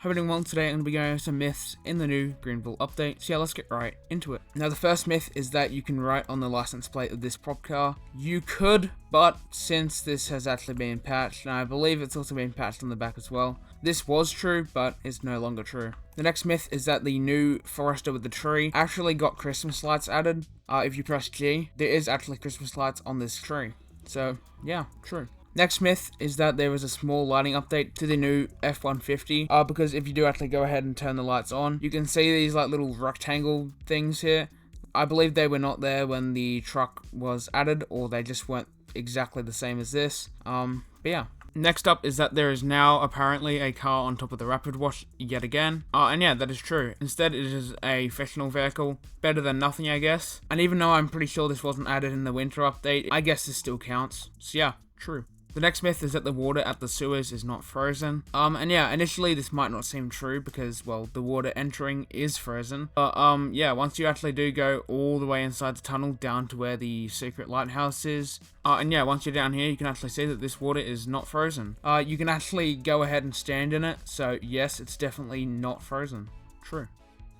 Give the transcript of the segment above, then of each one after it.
Hope you're doing well. Today I'm going to be going over some myths in the new Greenville update, so yeah, let's get right into it. Now the first myth is that you can write on the license plate of this prop car. You could, but since this has actually been patched, and I believe it's also been patched on the back as well, this was true, but it's no longer true. The next myth is that the new Forester with the tree actually got Christmas lights added. If you press G, there is actually Christmas lights on this tree. So yeah, true. Next myth is that there was a small lighting update to the new F-150, because if you do actually go ahead and turn the lights on, you can see these like little rectangle things here. I believe they were not there when the truck was added, or they just weren't exactly the same as this. But yeah. Next up is that there is now apparently a car on top of the Rapid Wash yet again. And yeah, that is true. Instead, it is a fictional vehicle. Better than nothing, I guess. And even though I'm pretty sure this wasn't added in the winter update, I guess this still counts. So yeah, true. The next myth is that the water at the sewers is not frozen. And yeah, initially this might not seem true because, well, the water entering is frozen. But yeah, once you actually do go all the way inside the tunnel down to where the secret lighthouse is, and yeah, once you're down here, you can actually see that this water is not frozen. You can actually go ahead and stand in it, so yes, it's definitely not frozen. True.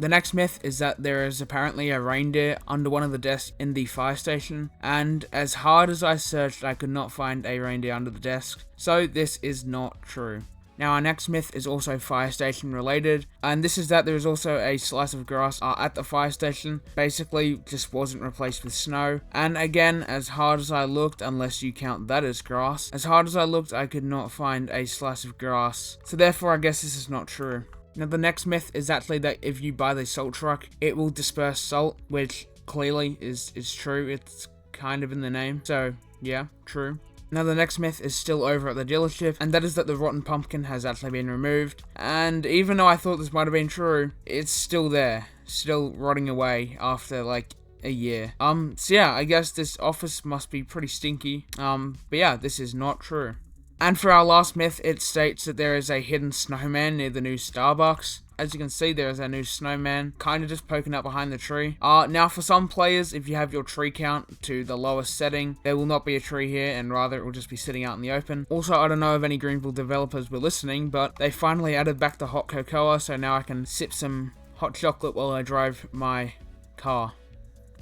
The next myth is that there is apparently a reindeer under one of the desks in the fire station, and as hard as I searched, I could not find a reindeer under the desk, so this is not true. Now our next myth is also fire station related, and this is that there is also a slice of grass at the fire station, basically just wasn't replaced with snow, and again, as hard as I looked, unless you count that as grass, as hard as I looked, I could not find a slice of grass, so therefore I guess this is not true. Now the next myth is actually that if you buy the salt truck, it will disperse salt, which clearly is true. It's kind of in the name. So yeah, true. Now the next myth is still over at the dealership, and that is that the rotten pumpkin has actually been removed. And even though I thought this might have been true, it's still there, still rotting away after like a year. So yeah, I guess this office must be pretty stinky. But yeah, this is not true. And for our last myth, it states that there is a hidden snowman near the new Starbucks. As you can see, there is a new snowman, kind of just poking up behind the tree. Now for some players, if you have your tree count to the lowest setting, there will not be a tree here, and rather it will just be sitting out in the open. Also, I don't know if any Greenville developers were listening, but they finally added back the hot cocoa, so now I can sip some hot chocolate while I drive my car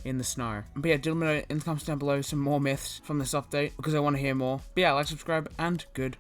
in the snow. But yeah, do let me know in the comments down below some more myths from this update, because I want to hear more. But yeah, like, subscribe, and goodbye.